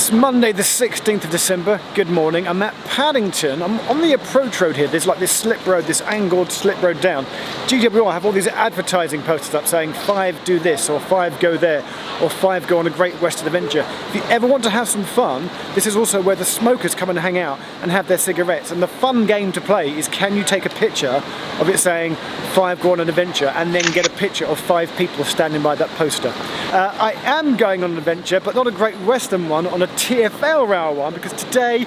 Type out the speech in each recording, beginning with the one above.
It's Monday the 16th of December, good morning. I'm at Paddington. I'm on the approach road here. There's like this slip road, this angled slip road down. GWR have all these advertising posters up saying 5 do this, or 5 go there, or 5 go on a Great Western adventure. If you ever want to have some fun, this is also where the smokers come and hang out and have their cigarettes. And the fun game to play is, can you take a picture of it saying 5 go on an adventure and then get a picture of 5 people standing by that poster. I am going on an adventure, but not a Great Western one, on a TfL Rail one, because today,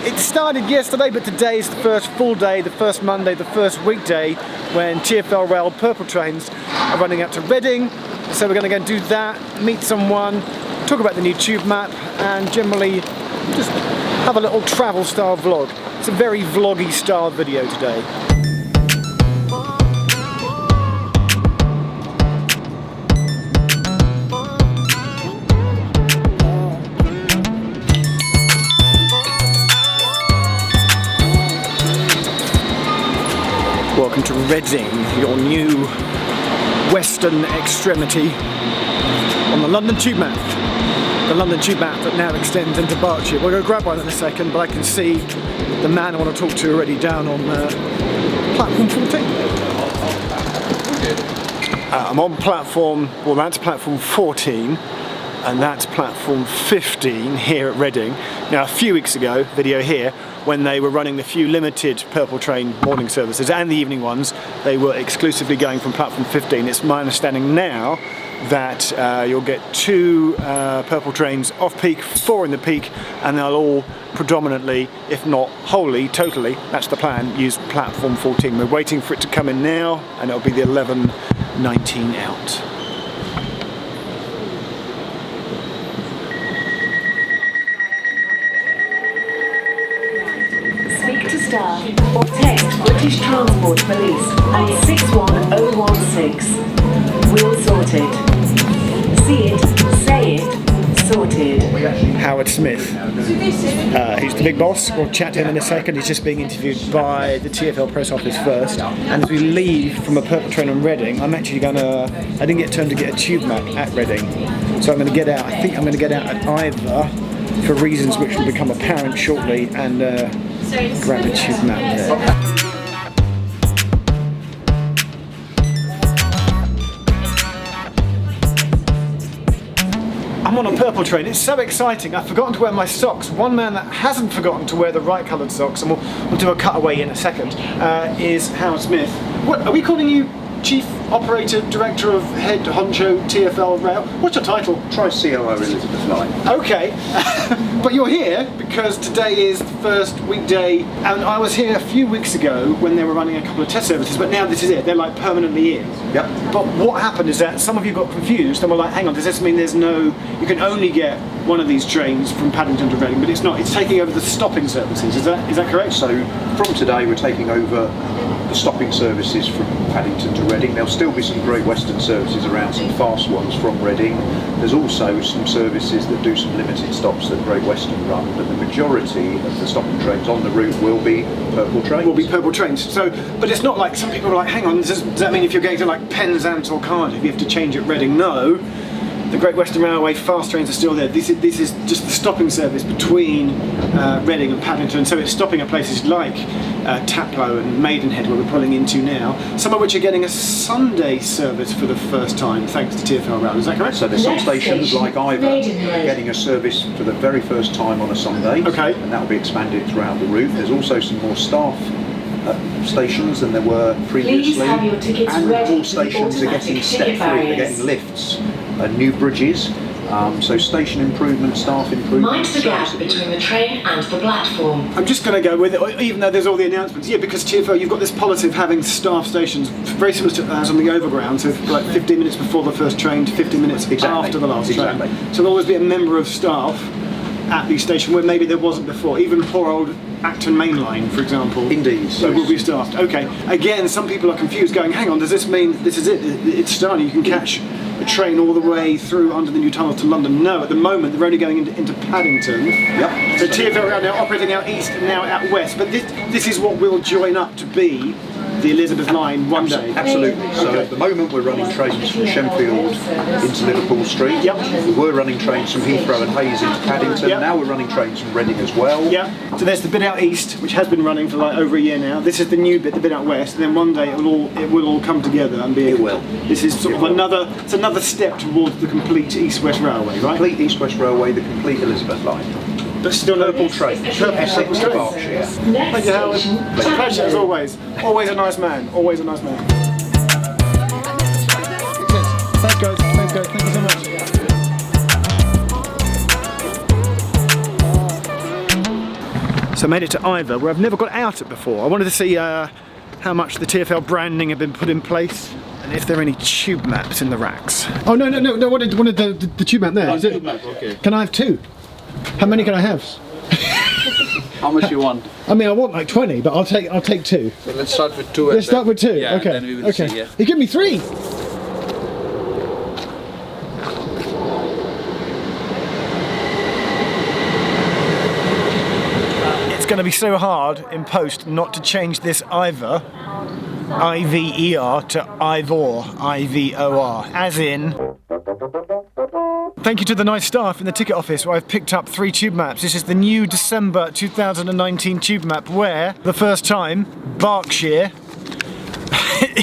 it started yesterday, but today is the first full day, the first Monday, the first weekday when TfL Rail purple trains are running out to Reading. So we're going to go and do that, meet someone, talk about the new tube map, and generally just have a little travel style vlog. It's a very vloggy style video today. Welcome to Reading, your new western extremity on the London tube map. The London tube map that now extends into Berkshire. We'll go grab one in a second, but I can see the man I want to talk to already down on platform 14. I'm on platform, well that's platform 14, and that's platform 15 here at Reading. Now a few weeks ago, video here, when they were running the few limited purple train morning services and the evening ones, they were exclusively going from platform 15. It's my understanding now that you'll get 2 purple trains off peak, 4 in the peak, and they'll all predominantly, if not wholly, totally, that's the plan, use platform 14. We're waiting for it to come in now, and it'll be the 11:19 out. Staff or text British Transport Police on 61016. We'll sort it. See it, say it, sorted. Howard Smith. He's the big boss. We'll chat to him in a second. He's just being interviewed by the TfL press office first. And as we leave from a purple train on Reading, I'm actually I didn't get turned to get a tube map at Reading. So I'm going to get out, I think I'm going to get out at Iver for reasons which will become apparent shortly, and grab a tube map there. I'm on a purple train. It's so exciting. I've forgotten to wear my socks. One man that hasn't forgotten to wear the right coloured socks, and we'll do a cutaway in a second, is Howard Smith. What are we calling you? Chief Operator, Director of Head Honcho TfL Rail. What's your title? Try COO Elizabeth Line. Okay, but you're here because today is the first weekday, and I was here a few weeks ago when they were running a couple of test services, but now this is it. They're like permanently here. Yep. But what happened is that some of you got confused and were like, hang on, does this mean you can only get one of these trains from Paddington to Reading? But it's not. It's taking over the stopping services. Is that correct? So from today we're taking over the stopping services from Paddington to Reading. There'll still be some Great Western services around, some fast ones from Reading. There's also some services that do some limited stops that Great Western run, but the majority of the stopping trains on the route will be purple trains. Will be purple trains. So, but it's not like some people are like, hang on, does that mean if you're going to like Penzance or Cardiff, you have to change at Reading? No. The Great Western Railway fast trains are still there. This is just the stopping service between Reading and Paddington. So it's stopping at places like Taplow and Maidenhead, where we're pulling into now. Some of which are getting a Sunday service for the first time, thanks to TfL Rail. Is that correct? So there's some stations like Iver getting a service for the very first time on a Sunday. Okay. And that will be expanded throughout the route. There's also some more staff stations than there were previously, and all stations are getting step-free, they're getting lifts, new bridges, so station improvement, staff improvement. Mind the gap between the train and the platform. I'm just going to go with it, even though there's all the announcements. Yeah, because TfL, you've got this policy of having staff stations, very similar to as on the overground, so like 15 minutes before the first train to 15 minutes after the last train. So there'll always be a member of staff at the station where maybe there wasn't before. Even poor old Acton Main Line, for example. Indeed. So will be staffed. Okay. Again, some people are confused, going, hang on, does this mean this is it? It's starting. You can catch a train all the way through under the new tunnel to London? No, at the moment they're only going into Paddington. Yep. So TfL Rail now operating out east and now out west. But this is what will join up to be the Elizabeth line one day? Absolutely. So at the moment we're running trains from Shenfield into Liverpool Street. Yep. We were running trains from Heathrow and Hayes into Paddington. Yep. Now we're running trains from Reading as well. Yeah. So there's the bit out east, which has been running for like over a year now. This is the new bit, the bit out west, and then one day it will all come together and be. It will. This is sort of another step towards the complete East-West Railway, right? Complete East-West Railway, the complete Elizabeth line. But still no Purple train. Essex to Berkshire. Thank you, Howard. Pleasure as always. Always a nice man. Always a nice man. Thanks guys. Thanks guys. Thank you so much. So I made it to Iver, where I've never got out at before. I wanted to see how much the TfL branding had been put in place, and if there are any tube maps in the racks. Oh no! I wanted the tube map there. Oh, Is it? tube map, okay. Can I have two? How many can I have? How much you want? I mean, I want like 20, but I'll take two. So let's start with two. Let's start with two. Yeah, okay. Then we will okay. see, yeah. You give me three. It's going to be so hard in post not to change this Iver, I-V-E-R, to Ivor, I-V-O-R, as in. Thank you to the nice staff in the ticket office where I've picked up 3 tube maps. This is the new December 2019 tube map where, the first time, Berkshire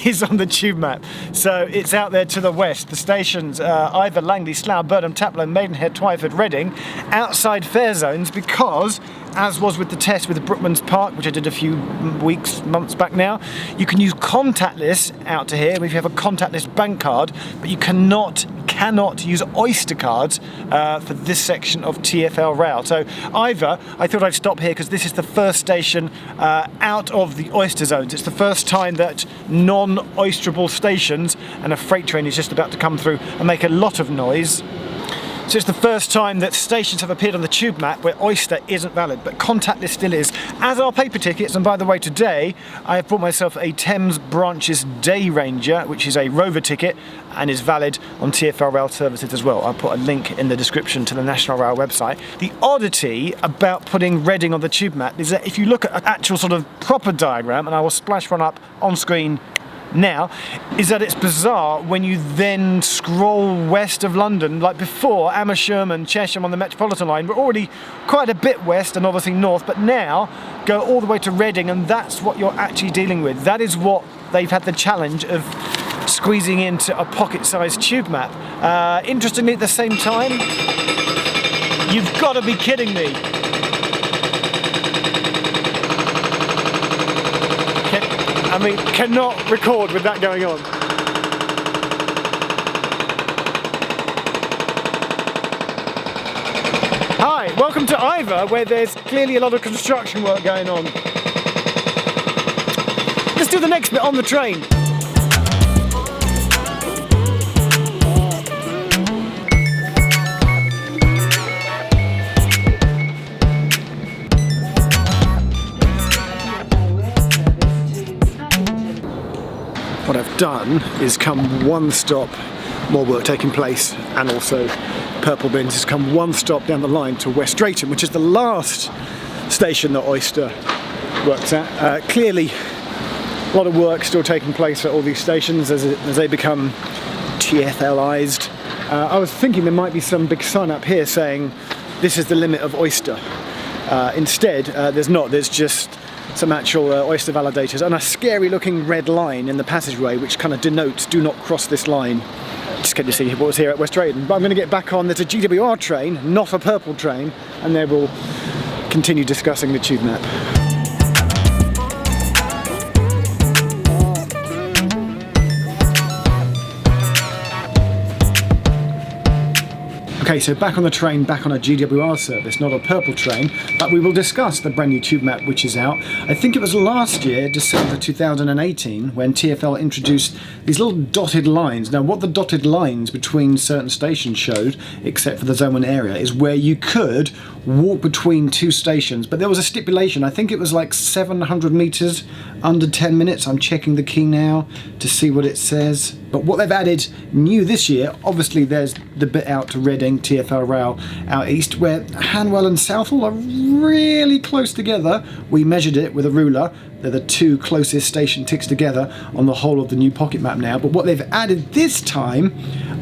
is on the tube map. So it's out there to the west. The stations Iver, Langley, Slough, Burnham, Taplow, Maidenhead, Twyford, Reading, outside fare zones because, as was with the test with Brookman's Park, which I did a few months back now, you can use contactless out to here if you have a contactless bank card, but you cannot use Oyster cards for this section of TfL Rail. So Iver, I thought I'd stop here because this is the first station out of the Oyster zones. It's the first time that non-oysterable stations, and a freight train is just about to come through and make a lot of noise. So it's the first time that stations have appeared on the tube map where Oyster isn't valid, but contactless still is, as are paper tickets. And by the way, today I have bought myself a Thames Branches Day Ranger, which is a Rover ticket and is valid on TfL Rail services as well. I'll put a link in the description to the National Rail website. The oddity about putting Reading on the tube map is that if you look at an actual sort of proper diagram, and I will splash one up on screen now, is that it's bizarre when you then scroll west of London. Like before, Amersham, Chesham on the Metropolitan line were already quite a bit west and obviously north, but now go all the way to Reading, and that's what you're actually dealing with. That is what they've had the challenge of squeezing into a pocket-sized tube map. Interestingly, at the same time, you've got to be kidding me. I mean, cannot record with that going on. Hi, welcome to Iver, where there's clearly a lot of construction work going on. Let's do the next bit on the train. What I've done is come one stop, more work taking place, and also Purple Bins has come one stop down the line to West Drayton, which is the last station that Oyster works at. Clearly, a lot of work still taking place at all these stations as they become TfLized. I was thinking there might be some big sign up here saying this is the limit of Oyster. Instead, there's not. There's just some actual Oyster validators and a scary looking red line in the passageway which kind of denotes do not cross this line. Just get to see what was here at West Drayton. But I'm going to get back on. There's a GWR train, not a purple train, and then we'll continue discussing the tube map. Okay, so back on the train, back on a GWR service, not a purple train, but we will discuss the brand new tube map which is out. I think it was last year, December 2018, when TfL introduced these little dotted lines. Now what the dotted lines between certain stations showed, except for the Zone 1 area, is where you could walk between two stations, but there was a stipulation. I think it was like 700 metres, under 10 minutes. I'm checking the key now to see what it says. But what they've added new this year, obviously there's the bit out to Reading, TfL Rail out east, where Hanwell and Southall are really close together. We measured it with a ruler, They're the two closest station ticks together on the whole of the new pocket map now. But what they've added this time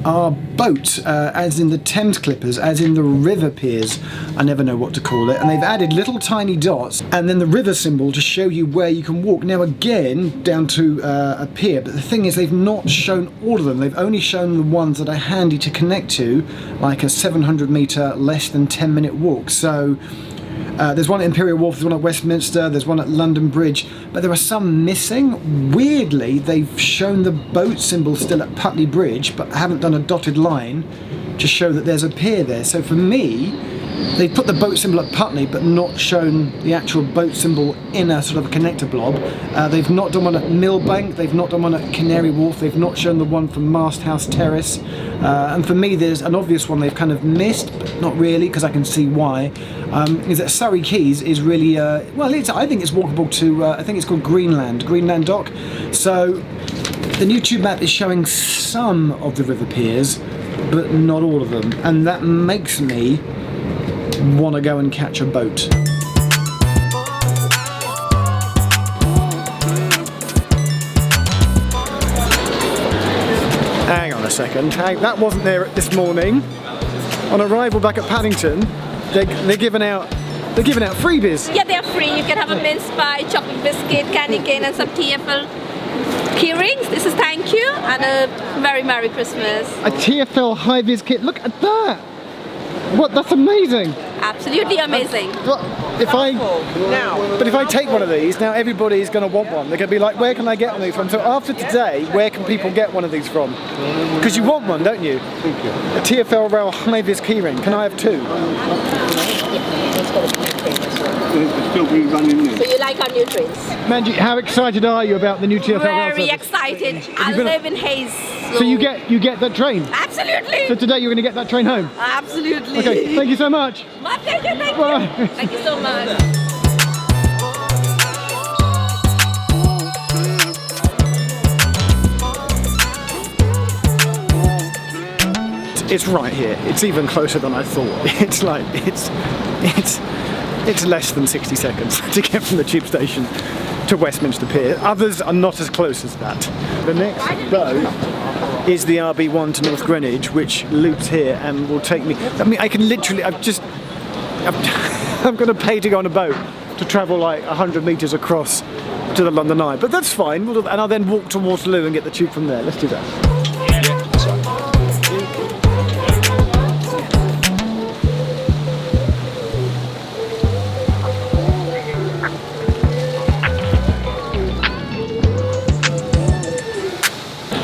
are boats, as in the Thames Clippers, as in the river piers. I never know what to call it. And they've added little tiny dots and then the river symbol to show you where you can walk. Now again, down to a pier, but the thing is they've not shown all of them. They've only shown the ones that are handy to connect to, like a 700 metre, less than 10-minute walk. So there's one at Imperial Wharf, there's one at Westminster, there's one at London Bridge, but there are some missing. Weirdly, they've shown the boat symbol still at Putney Bridge, but haven't done a dotted line to show that there's a pier there. So for me, they've put the boat symbol at Putney, but not shown the actual boat symbol in a sort of a connector blob. They've not done one at Millbank, they've not done one at Canary Wharf, they've not shown the one from Mast House Terrace. And for me, there's an obvious one they've kind of missed, but not really, because I can see why. Is that Surrey Quays is really, well, I think it's walkable to, I think it's called Greenland Dock. So the new tube map is showing some of the river piers, but not all of them. And that makes me want to go and catch a boat. Hang on a second, that wasn't there this morning. On arrival back at Paddington, they're giving out freebies. Yeah, they're free. You can have a mince pie, chocolate biscuit, candy cane, and some TfL key rings. This is thank you, and a very Merry Christmas. A TfL high-vis kit. Look at that! What? That's amazing. Absolutely amazing. But if I take one of these, now everybody's going to want one. They're going to be like, where can I get one of these from? So after today, where can people get one of these from? Because you want one, don't you? Thank you. A TfL Rail high-vis keyring. Can I have two? Still be running in. So you like our new trains? Manji, how excited are you about the new TfL Rail Very service? excited. I live in Hayes. So you get that train? Absolutely. So today you're going to get that train home? Absolutely. Okay, thank you so much. My pleasure, thank Bye. you. Thank you so much. It's right here. It's even closer than I thought. It's like it's less than 60 seconds to get from the tube station to Westminster Pier. Others are not as close as that. The next boat is the RB1 to North Greenwich, which loops here and will take me. I mean, I can literally. I'm going to pay to go on a boat to travel like 100 metres across to the London Eye, but that's fine. And I'll then walk to Waterloo and get the tube from there. Let's do that.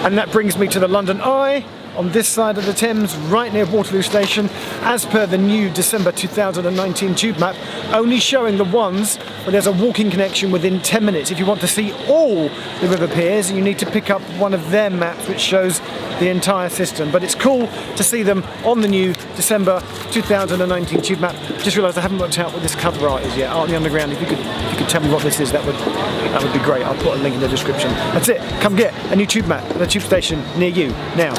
And that brings me to the London Eye on this side of the Thames, right near Waterloo Station, as per the new December 2019 tube map, only showing the ones where there's a walking connection within 10 minutes. If you want to see all the river piers, you need to pick up one of their maps which shows the entire system. But it's cool to see them on the new December 2019 tube map. Just realised I haven't worked out what this cover art is yet. Art on the Underground. If you could tell me what this is, that would be great. I'll put a link in the description. That's it. Come get a new tube map at a tube station near you now.